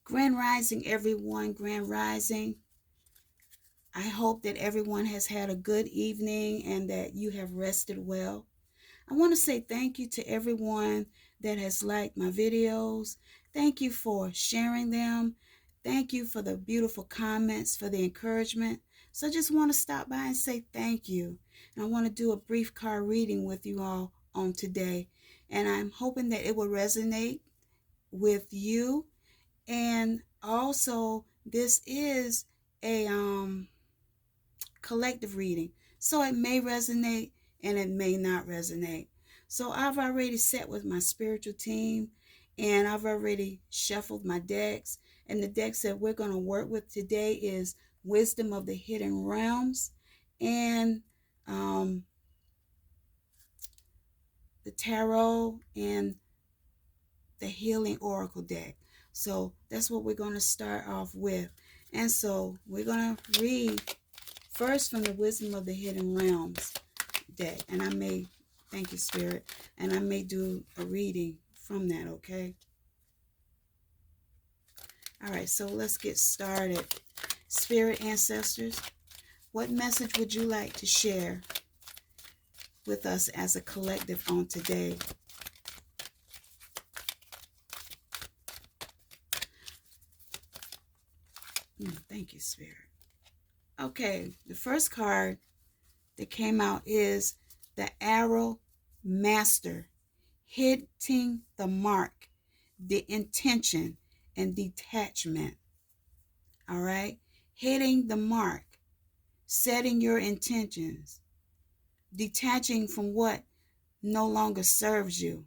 Grand Rising, everyone. Grand Rising. I hope that everyone has had a good evening and that you have rested well. I want to say thank you to everyone that has liked my videos. Thank you for sharing them. Thank you for the beautiful comments, for the encouragement. So I just want to stop by and say thank you. And I want to do a brief card reading with you all on today. And I'm hoping that it will resonate with you. And also, this is a collective reading, so it may resonate and it may not resonate. So I've already sat with my spiritual team, and I've already shuffled my decks. And the decks that we're going to work with today is Wisdom of the Hidden Realms and the Tarot and the Healing Oracle deck. So that's what we're going to start off with. And so we're going to read first from the Wisdom of the Hidden Realms deck. And I may, thank you, Spirit, and I may do a reading from that, okay? All right, so let's get started. Spirit ancestors, what message would you like to share with us as a collective on today? Thank you, Spirit. Okay, the first card that came out is the Arrow Master, hitting the mark, the intention, and detachment. All right, hitting the mark, setting your intentions, detaching from what no longer serves you,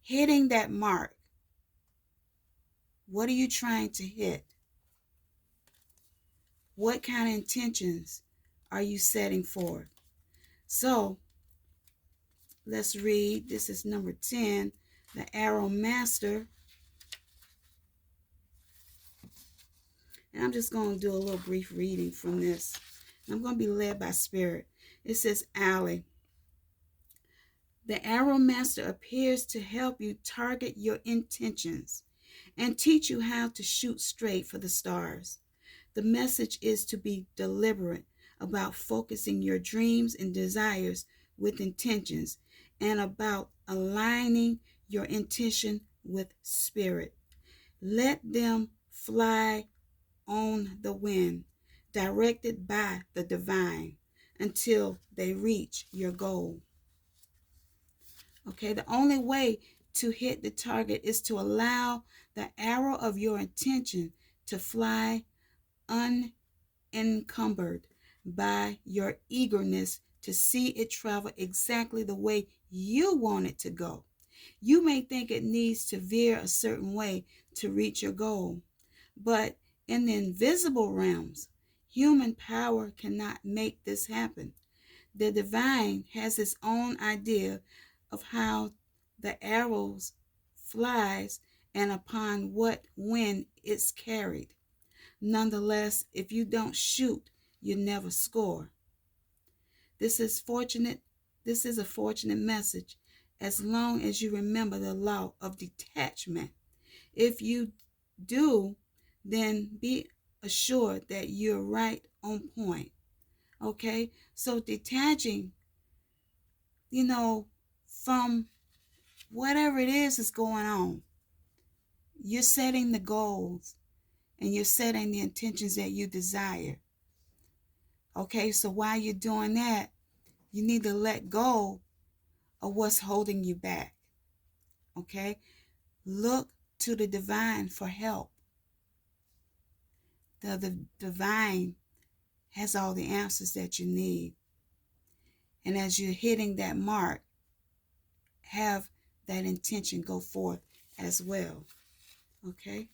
hitting that mark. What are you trying to hit? What kind of intentions are you setting forth? So let's read. This is number 10, the Arrow Master. And I'm just going to do a little brief reading from this. I'm going to be led by Spirit. It says, Alley. The Arrow Master appears to help you target your intentions and teach you how to shoot straight for the stars. The message is to be deliberate about focusing your dreams and desires with intentions and about aligning your intention with spirit. Let them fly on the wind, directed by the divine, until they reach your goal. Okay, the only way to hit the target is to allow the arrow of your intention to fly unencumbered by your eagerness to see it travel exactly the way you want it to go. You may think it needs to veer a certain way to reach your goal, but in the invisible realms, human power cannot make this happen. The divine has its own idea of how the arrows flies and upon what wind it's carried. Nonetheless, if you don't shoot, you never score. This is a fortunate message as long as you remember the law of detachment. If you do, then be assured that you're right on point. Okay? So detaching, from whatever it is going on, you're setting the goals and you're setting the intentions that you desire. Okay, so while you're doing that, you need to let go of what's holding you back. Okay, look to the divine for help. The divine has all the answers that you need. And as you're hitting that mark, have that intention go forth as well. Okay?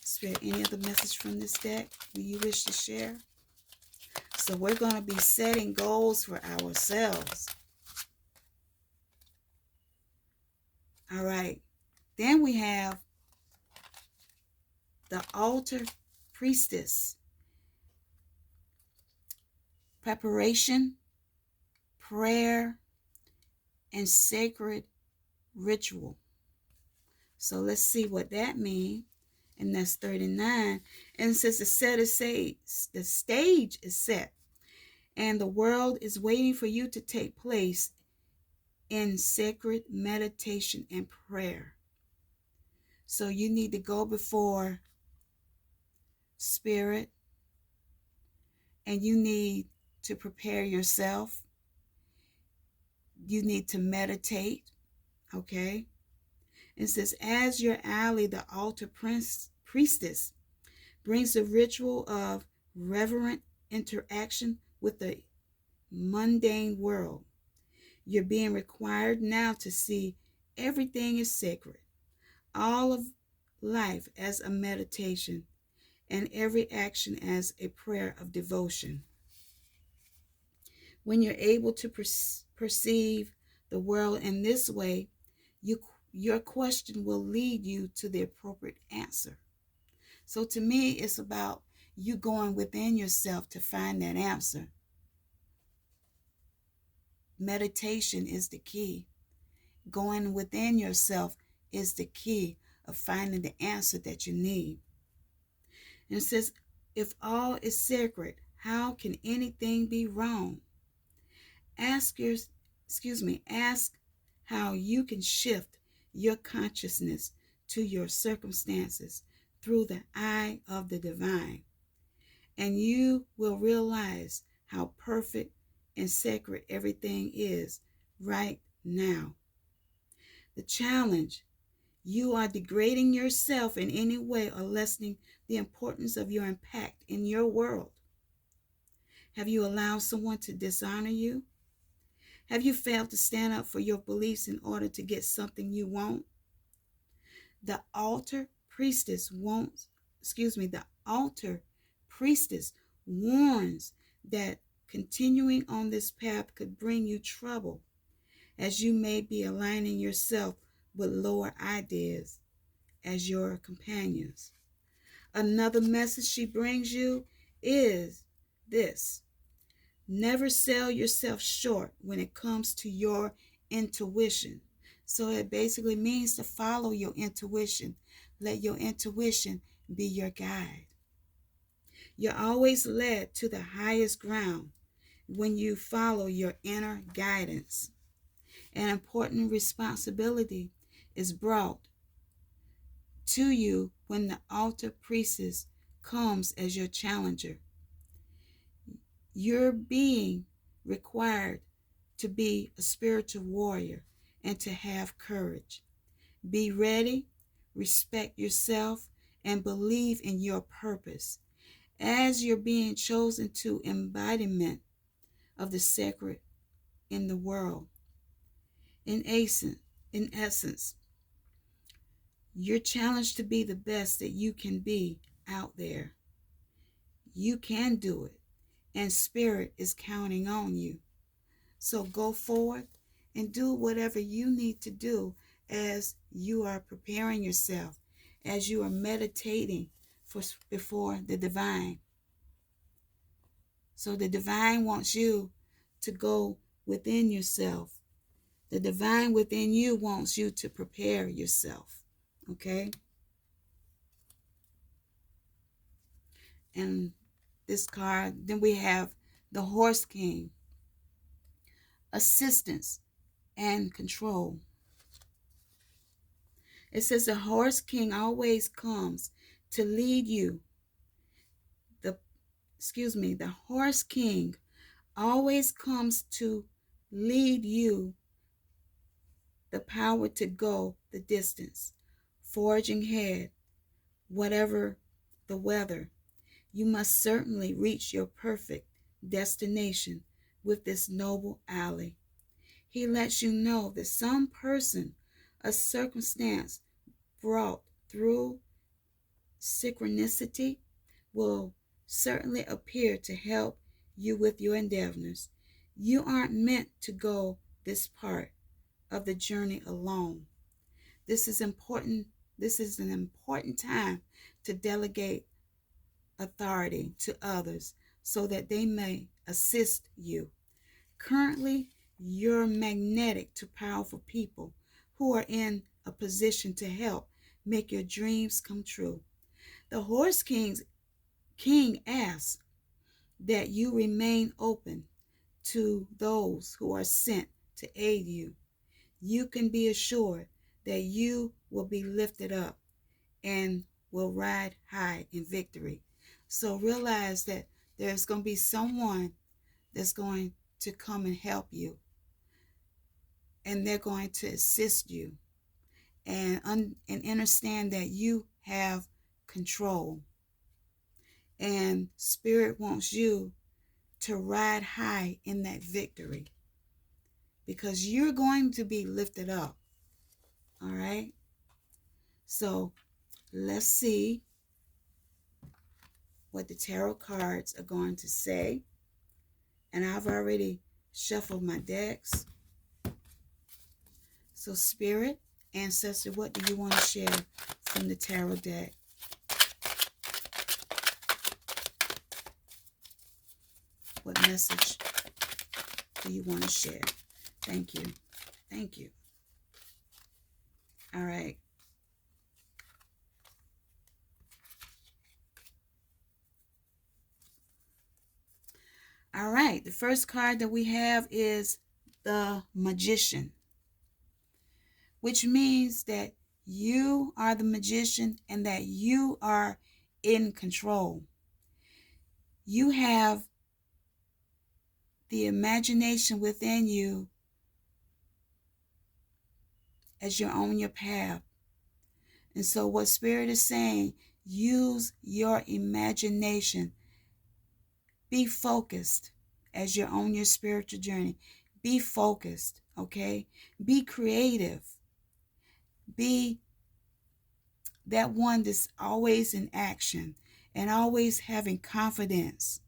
Spirit, any other message from this deck you wish to share? So we're going to be setting goals for ourselves. All right. Then we have the Altar Priestess. Preparation, prayer, and sacred ritual. So let's see what that means. And that's 39. And since the stage is set, and the world is waiting for you to take place in sacred meditation and prayer. So you need to go before Spirit, and you need to prepare yourself. You need to meditate, okay? It says, as your ally, the altar priestess brings the ritual of reverent interaction with the mundane world. You're being required now to see everything is sacred, all of life as a meditation, and every action as a prayer of devotion. When you're able to perceive the world in this way, your question will lead you to the appropriate answer. So to me, it's about you going within yourself to find that answer. Meditation is the key. Going within yourself is the key of finding the answer that you need. And it says, if all is sacred, how can anything be wrong? Ask how you can shift your consciousness to your circumstances through the eye of the divine, and you will realize how perfect and sacred everything is right now. The challenge: you are degrading yourself in any way or lessening the importance of your impact in your world. Have you allowed someone to dishonor you? Have you failed to stand up for your beliefs in order to get something you want? The altar priestess warns that continuing on this path could bring you trouble, as you may be aligning yourself with lower ideas as your companions. Another message she brings you is this: never sell yourself short when it comes to your intuition. So it basically means to follow your intuition. Let your intuition be your guide. You're always led to the highest ground when you follow your inner guidance. An important responsibility is brought to you when the altar priestess comes as your challenger. You're being required to be a spiritual warrior and to have courage. Be ready, respect yourself, and believe in your purpose as you're being chosen to embodiment of the sacred in the world. In essence, you're challenged to be the best that you can be out there. You can do it, and Spirit is counting on you. So go forward and do whatever you need to do as you are preparing yourself, as you are meditating before the divine. So the divine wants you to go within yourself. The divine within you wants you to prepare yourself. Okay? And this card, then we have the Horse King. Assistance and control. It says the Horse King always comes to lead you. The Horse King always comes to lead you the power to go the distance, forging ahead, whatever the weather. You must certainly reach your perfect destination with this noble ally. He lets you know that some person, a circumstance brought through synchronicity will certainly appear to help you with your endeavors. You aren't meant to go this part of the journey alone. This is important. This is an important time to delegate authority to others so that they may assist you. Currently, you're magnetic to powerful people who are in a position to help make your dreams come true. The Horse King asks that you remain open to those who are sent to aid you. You can be assured that you will be lifted up and will ride high in victory. So realize that there's going to be someone that's going to come and help you, and they're going to assist you, and understand that you have control. And Spirit wants you to ride high in that victory, because you're going to be lifted up. All right? So let's see what the tarot cards are going to say. And I've already shuffled my decks. So Spirit, Ancestor, what do you want to share from the tarot deck? What message do you want to share? Thank you. Thank you. All right. All right. The first card that we have is the Magician, which means that you are the magician and that you are in control. You have the imagination within you as you're on your path. And so what Spirit is saying, use your imagination. Be focused as you're on your spiritual journey. Be focused, okay? Be creative. Be that one that's always in action and always having confidence.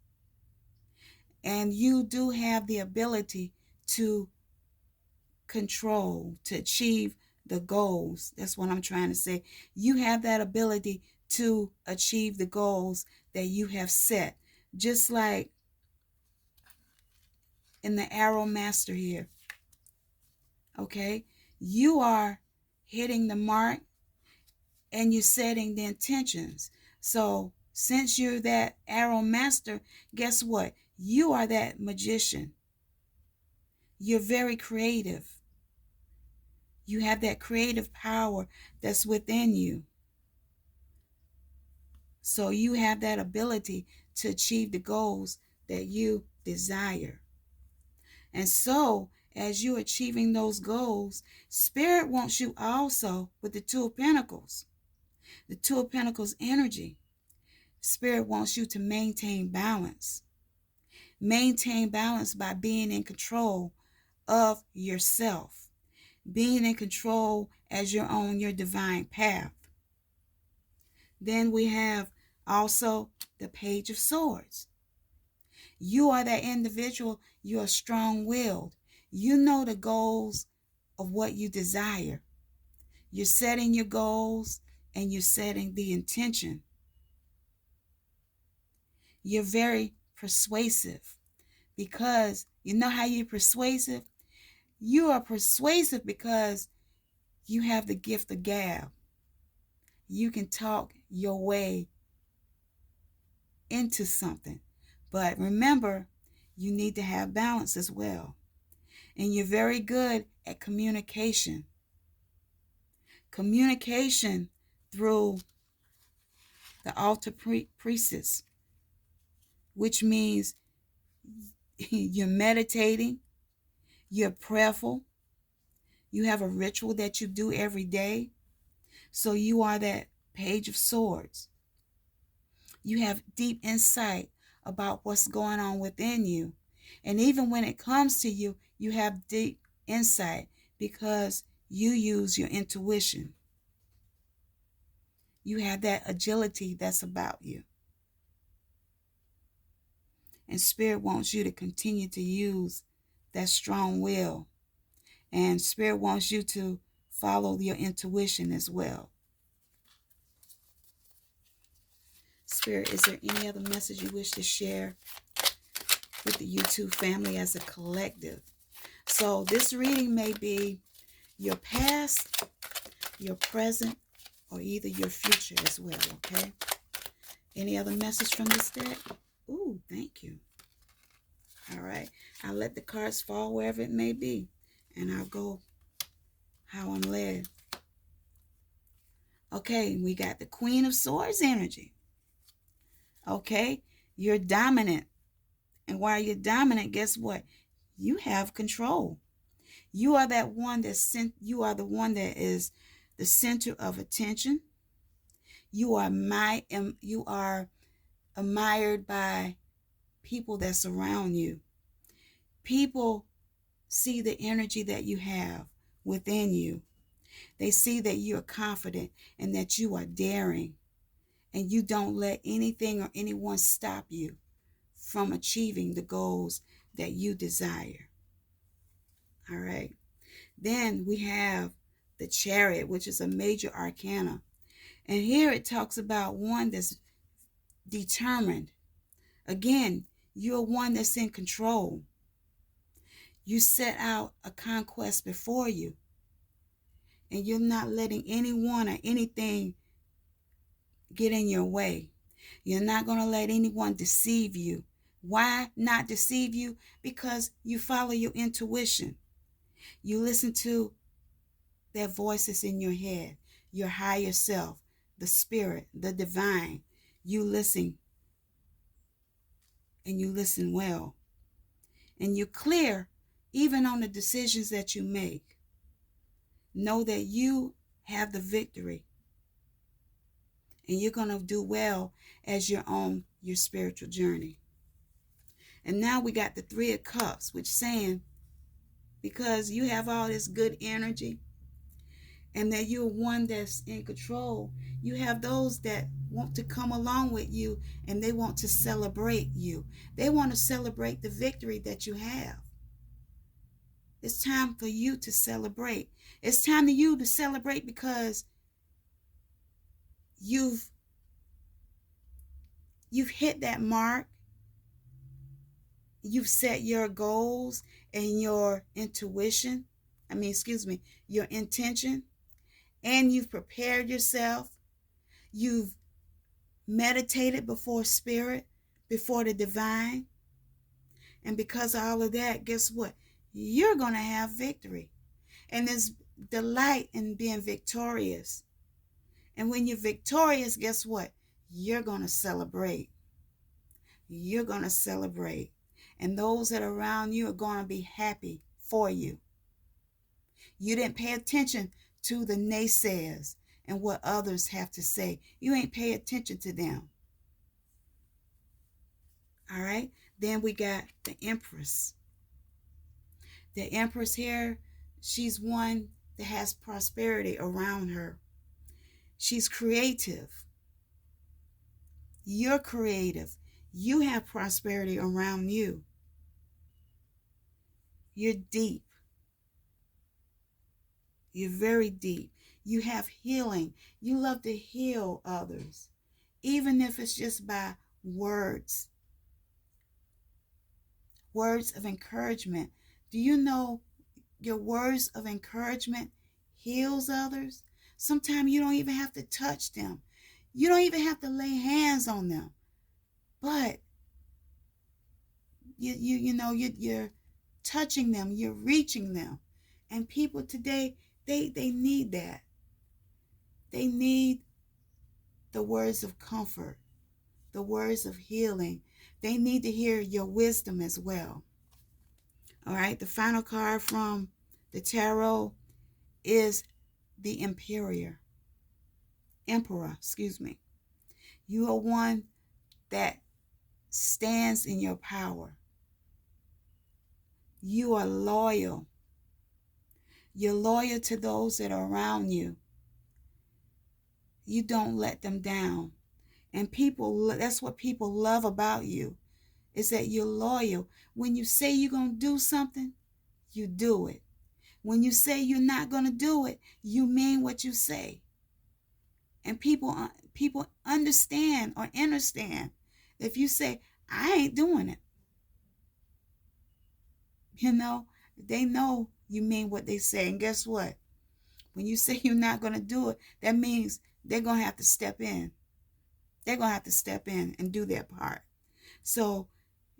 And you do have the ability to control, to achieve the goals. That's what I'm trying to say. You have that ability to achieve the goals that you have set. Just like in the Arrow Master here. Okay? You are hitting the mark and you're setting the intentions. So since you're that Arrow Master, guess what? You are that magician. You're very creative. You have that creative power that's within you. So you have that ability to achieve the goals that you desire. And so as you're achieving those goals, Spirit wants you also with the Two of Pentacles. The Two of Pentacles energy. Spirit wants you to maintain balance. Maintain balance by being in control of yourself. Being in control as you're on your divine path. Then we have also the Page of Swords. You are that individual. You are strong-willed. You know the goals of what you desire. You're setting your goals and you're setting the intention. You're very persuasive, because you know how you're persuasive? You are persuasive because you have the gift of gab. You can talk your way into something. But remember, you need to have balance as well. And you're very good at communication. Communication through the altar priestess, which means you're meditating, you're prayerful, you have a ritual that you do every day. So you are that Page of Swords. You have deep insight about what's going on within you. And even when it comes to you, you have deep insight because you use your intuition. You have that agility that's about you. And Spirit wants you to continue to use that strong will. And Spirit wants you to follow your intuition as well. Spirit, is there any other message you wish to share with the YouTube family as a collective? So this reading may be your past, your present, or either your future as well, okay? Any other message from this deck? Ooh, thank you. All right. I'll let the cards fall wherever it may be, and I'll go how I'm led. Okay, we got the Queen of Swords energy. Okay, you're dominant. And while you're dominant, guess what? You have control. You are that one you are the one that is the center of attention. You are admired by people that surround you. People see the energy that you have within you. They see that you are confident and that you are daring, and you don't let anything or anyone stop you from achieving the goals that you desire. All right. Then we have the Chariot, which is a major arcana. And here it talks about one that's determined. Again, you're one that's in control. You set out a conquest before you, and you're not letting anyone or anything get in your way. You're not going to let anyone deceive you. Why not deceive you? Because you follow your intuition. You listen to that voices in your head, your higher self, the spirit, the divine. You listen, and you listen well. And you're clear even on the decisions that you make. Know that you have the victory, and you're going to do well as you're on your spiritual journey. And now we got the Three of Cups, which saying, because you have all this good energy and that you're one that's in control, you have those that want to come along with you, and they want to celebrate you. They want to celebrate the victory that you have. It's time for you to celebrate. It's time for you to celebrate because you've hit that mark. You've set your goals and your your intention, and you've prepared yourself. You've meditated before spirit, before the divine. And because of all of that, guess what? You're going to have victory. And there's delight in being victorious. And when you're victorious, guess what? You're going to celebrate. You're going to celebrate. And those that are around you are going to be happy for you. You didn't pay attention to the naysayers and what others have to say. You ain't pay attention to them. All right? Then we got the Empress. The Empress here, she's one that has prosperity around her. She's creative. You're creative. You have prosperity around you. You're deep. You're very deep. You have healing. You love to heal others, even if it's just by words. Words of encouragement. Do you know your words of encouragement heals others? Sometimes you don't even have to touch them. You don't even have to lay hands on them. But you're touching them, you're reaching them. And people today, they need that. They need the words of comfort, the words of healing. They need to hear your wisdom as well. All right, the final card from the tarot is the Emperor. You are one that stands in your power. You are loyal. You're loyal to those that are around you. You don't let them down. And that's what people love about you, is that you're loyal. When you say you're going to do something, you do it. When you say you're not going to do it, you mean what you say. And people understand or understand. If you say, I ain't doing it, they know you mean what they say. And guess what? When you say you're not going to do it, that means they're going to have to step in. They're going to have to step in and do their part. So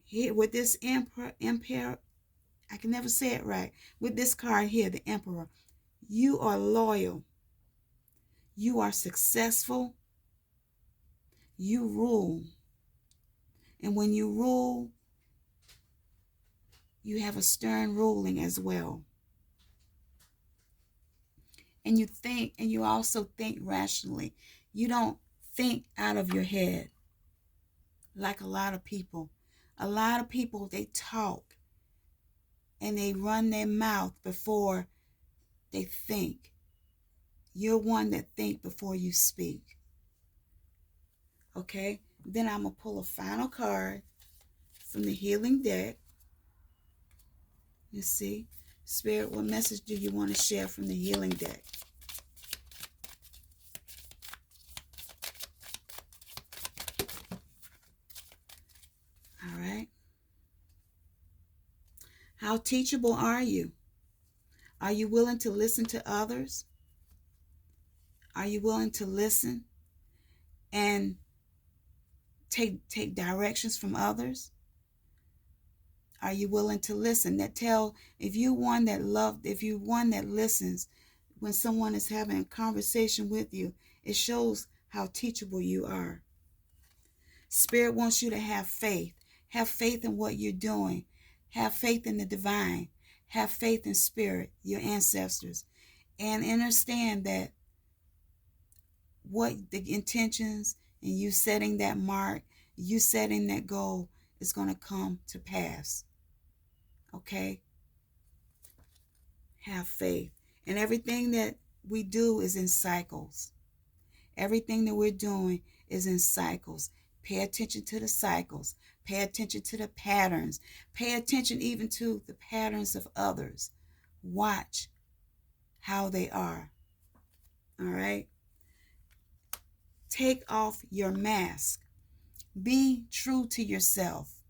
here with this emperor, I can never say it right. With this card here, the Emperor, you are loyal. You are successful. You rule. And when you rule, you have a stern ruling as well. And you think, and you also think rationally. You don't think out of your head like a lot of people. A lot of people, they talk and they run their mouth before they think. You're one that think before you speak. Okay? Then I'm going to pull a final card from the healing deck. Let's see. Spirit, what message do you want to share from the healing deck? All right. How teachable are you? Are you willing to listen to others? Are you willing to listen and take directions from others? Are you willing to listen? If you one that listens when someone is having a conversation with you, it shows how teachable you are. Spirit wants you to have faith. Have faith in what you're doing. Have faith in the divine. Have faith in spirit, your ancestors. And understand that what the intentions and you setting that mark, you setting that goal is going to come to pass. Okay? Have faith. And everything that we do is in cycles. Everything that we're doing is in cycles. Pay attention to the cycles. Pay attention to the patterns. Pay attention even to the patterns of others. Watch how they are. All right? Take off your mask. Be true to yourself.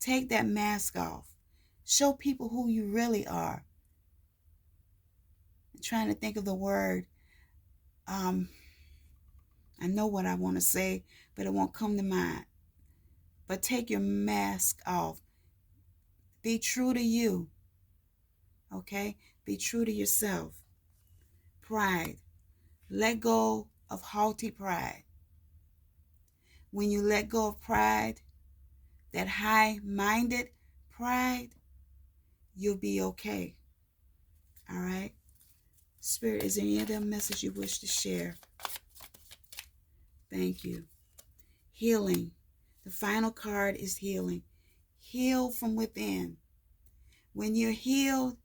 Take that mask off. Show people who you really are. I'm trying to think of the word. I know what I want to say, but it won't come to mind. But take your mask off. Be true to you. Okay? Be true to yourself. Pride. Let go of haughty pride. When you let go of pride, that high-minded pride, you'll be okay. All right? Spirit, is there any other message you wish to share? Thank you. Healing. The final card is healing. Heal from within. When you're healed,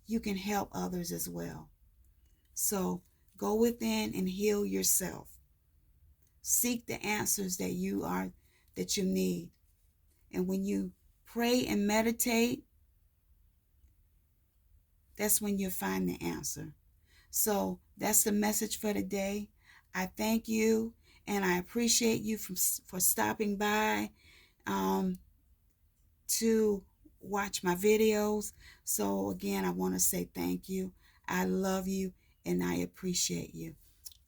you can help others as well. So go within and heal yourself. Seek the answers that you need. And when you pray and meditate, that's when you'll find the answer. So that's the message for today. I thank you and I appreciate you for stopping by to watch my videos. So again, I want to say thank you. I love you and I appreciate you.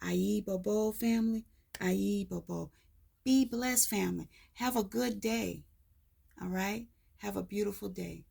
Ayi Bobo family. Ayi Bobo. Be blessed family. Have a good day. All right? Have a beautiful day.